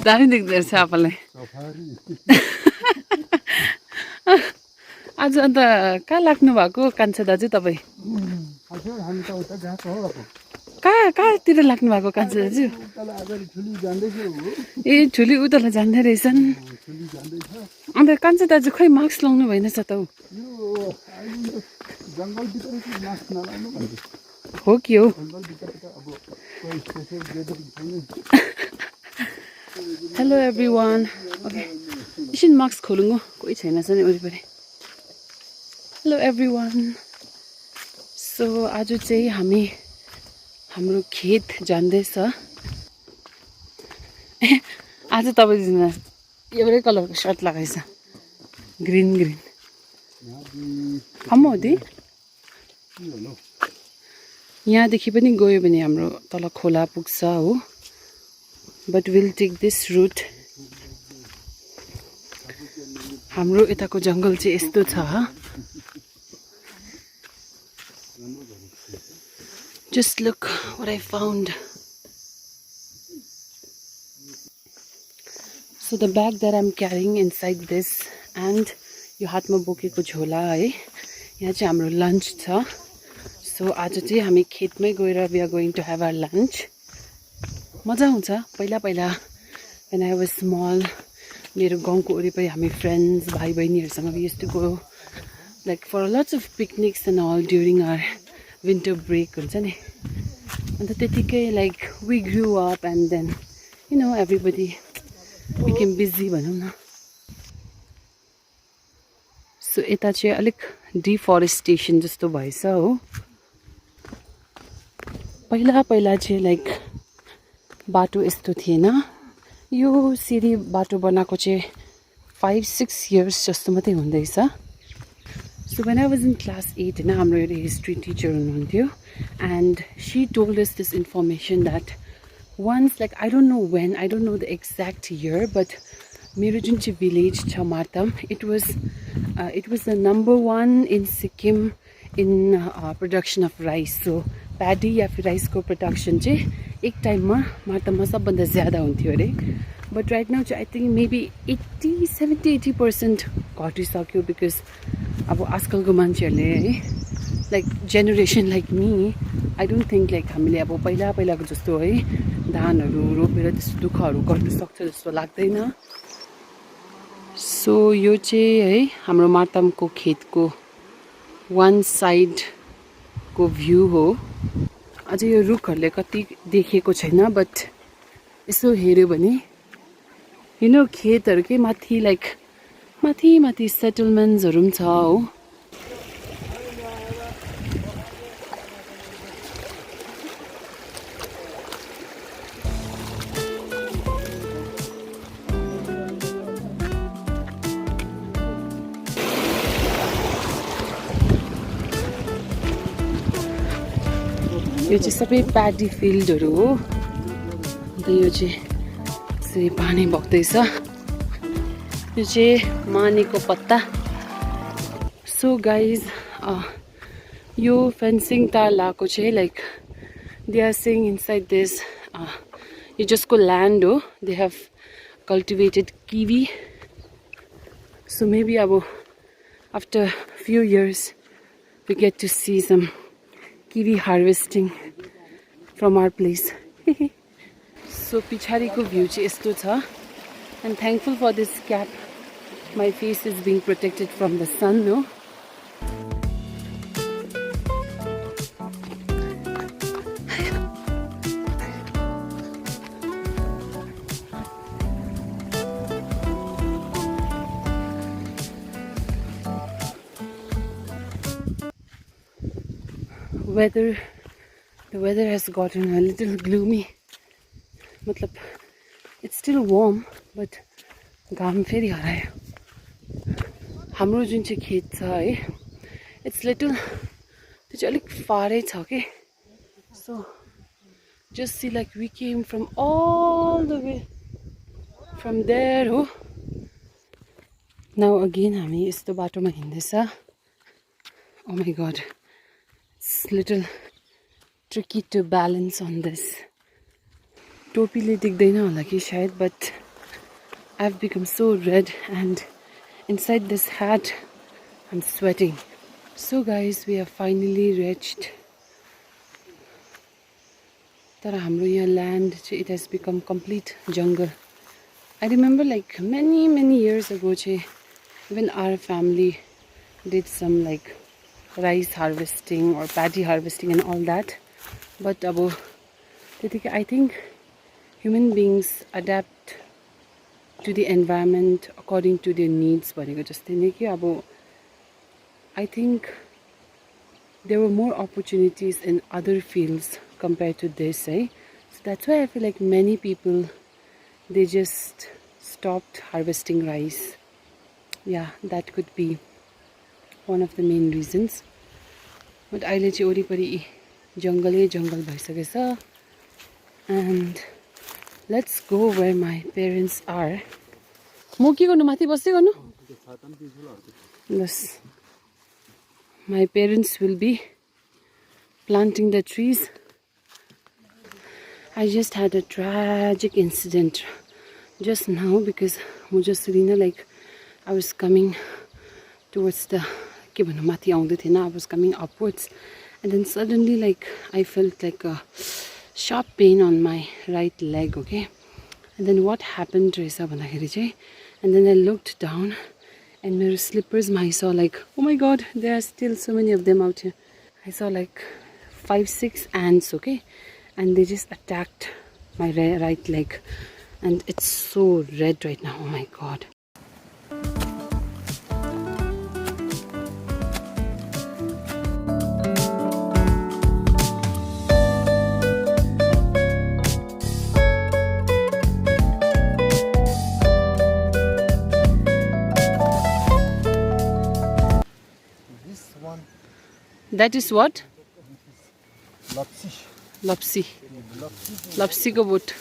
दामी देख्दो रहेछ आपालाई आज अन्त कहाँ लाग्नु भएको कान्छा दाजु तपाईँ कहाँतिर लाग्नु भएको कान्छा दाजु ए ठुली उतल जाँदै रहेछन् अन्त कान्छा दाजु खै मास्क लाउनु भएन छ त हो कि हो हेलो एभ्रिवान ओके एकछिन मास्क खोलौँ हो कोही छैन छ नि वरिपरि हेलो एभ्रिवान सो आज चाहिँ हामी हाम्रो खेत जाँदैछ आज तपाईँ एउटै कलरको सर्ट लगाएछ ग्रिन ग्रिन हो दि यहाँदेखि पनि गयो भने हाम्रो तल खोला पुग्छ हो but will take this route हाम्रो यताको जङ्गल चाहिँ यस्तो छ Just look what I found. So the bag that I'm carrying inside this and यो हातमा बोकेको झोला है यहाँ चाहिँ हाम्रो लन्च छ सो आज चाहिँ हामी खेतमै गएर we are going to have our lunch मजा आउँछ पहिला पहिला when I was small मेरो गाउँको वरिपरि हामी फ्रेन्ड्स भाइ बहिनीहरुसँग we used to go like for lots of picnics and all during our winter break हुन्छ नि अन्त त्यतिकै like we grew up and then you know everybody became busy भनौँ न सो यता चाहिँ अलिक डिफरेस्टेसन जस्तो भएछ हो पहिला पहिला चाहिँ लाइक बाटो यस्तो थिएन यो सिरी बाटो बनाएको चाहिँ 5-6 years जस्तो मात्रै हुँदैछ So when I was in class 8 na hamro एउटा history teacher हुनुहुन्थ्यो and she told us this information that once like I don't know when I don't know the exact year but मेरो जुन चाहिँ village छ Martam it was the #1 in Sikkim in production of rice so paddy या फिर rice को production चाहिँ एक टाइममा मार्तममा सबभन्दा ज्यादा हुन्थ्यो अरे but right now I think maybe 70-80% घटिसक्यो because अब आजकलको मान्छेहरुले है like generation like me I don't think like हामीले अब पहिला पहिलाको जस्तो है धानहरु रोपेर त्यस्तो दुःखहरु गर्न सक्छ जस्तो लाग्दैन सो यो चाहिँ है हाम्रो मार्तमको खेतको वन साइड को भ्यू हो अझ यो रुखहरुले कति देखेको छैन बट यसो हेर्यो भने यु नो खेतहरुकै माथि लाइक माथि सेटलमेन्ट्सहरु पनि छ हो यो चाहिँ सबै प्याडी फिल्डहरु हो अन्त यो चाहिँ यसरी पानी बग्दैछ यो चाहिँ मानेको पत्ता सो गाइज यो फेन्सिङ तार लाएको चाहिँ like they are saying inside this यो जसको ल्यान्ड हो they have cultivated kiwi so maybe अब after few years we get to see some kiwi harvesting from our place so पछाडिको भ्यू चाहिँ यस्तो छ and thankful for this cap My face is being protected from the sun, no? The weather has gotten a little gloomy. मतलब it's still warm, but घाम फेरि हरायो हाम्रो जुन चाहिँ खेत छ है इट्स लिटल त्यो चाहिँ अलिक फारै छ के so just see like we came from all the way from there हो नाउ अगेन हामी यस्तो बाटोमा हिँड्दैछ oh my god it's little tricky to balance on this टोपीले देख्दैन होला कि सायद but I've become so red, and inside this hat I'm sweating. So guys, we have finally reached. Tara hamro yaha land, it has become complete jungle. I remember like many years ago, even our family did some like rice harvesting or paddy harvesting and all that. But I think human beings adapt to the environment according to their needs. I think there were more opportunities in other fields compared to this, eh? So that's why I feel like many people, they just stopped harvesting rice. Yeah, that could be one of the main reasons. But अहिले चाहिँ वरिपरि जंगलै जंगल भइसकेछ. And let's go where my parents are. म के गर्नु माथि बस्दै गर्नु? Yes. My parents will be planting the trees. I just had a tragic incident just now because like I was coming towards the I was coming upwards, and then suddenly like I felt like a sharp pain on my right leg, okay? And then what happened, and then I looked down, and my slippers, I saw like, oh my god, there are still so many of them out here. I saw like 5-6 ants, okay? And they just attacked my right leg, and it's so red right now. Oh my god. That is what? Lapsi. Lapsi. Lapsi ko boat.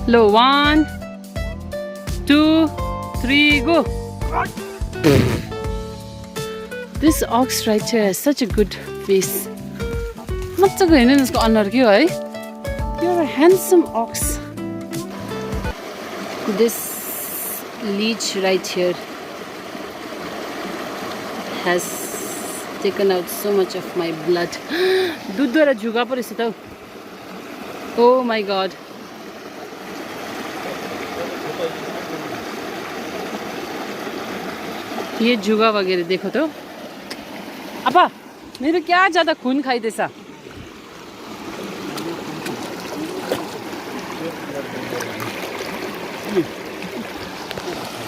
Low 1, 2, 3, go. This ox right here has such a good face. You're a handsome ox. This leech right here has taken out so much of my blood. Oh my god. ये जुगा वगैरह देखो तो अपा मेरो क्या ज्यादा खून खाइदैछ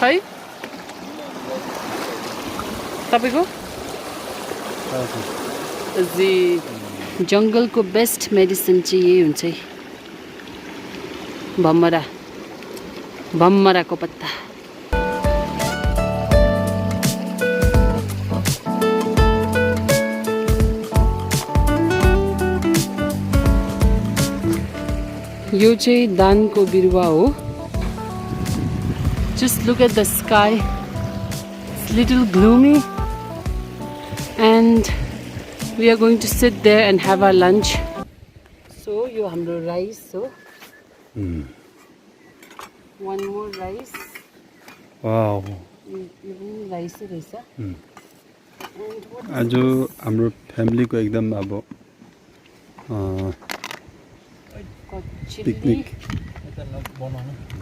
है तपाईको जी जंगलको बेस्ट मेडिसिन चाहिँ यही हुन्छ है भमराको पत्ता यो चाहिँ दानको बिरुवा हो. Just look at the sky. It's a little gloomy, and we are going to sit there and have our lunch. So यो हाम्रो rice हो. One more rice. Wow. Even rice रहेछ. आज हाम्रो फ्यामिलीको एकदम अब पिकनिक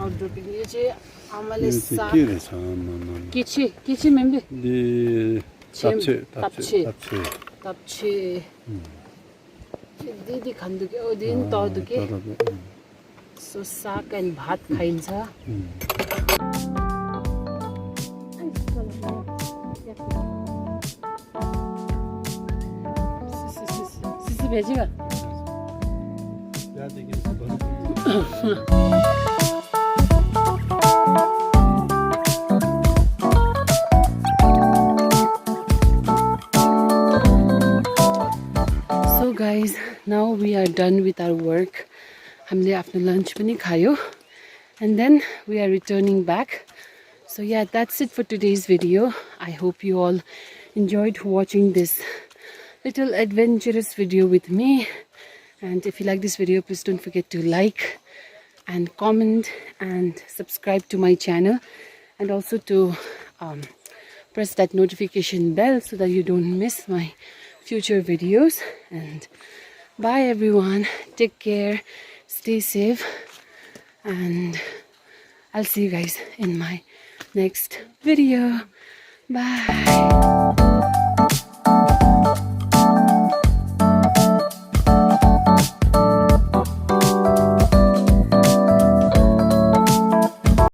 आउटडोर पिकनिक चाहिँ आमाले साग के चाहिँ मेम्बे ताप्छे दिदी खान्दु के ओ दिन तर्दु के सो साग एन्ड भात खाइन्छ. सिसी भेजिगा So guys, now we are done with our work. हामीले आफ्नो lunch पनि खायो, and then we are returning back. So yeah, that's it for today's video. I hope you all enjoyed watching this little adventurous video with me. And if you like this video, please don't forget to like and comment and subscribe to my channel, and also to press that notification bell so that you don't miss my future videos. And bye everyone, take care, stay safe, and I'll see you guys in my next video. Bye.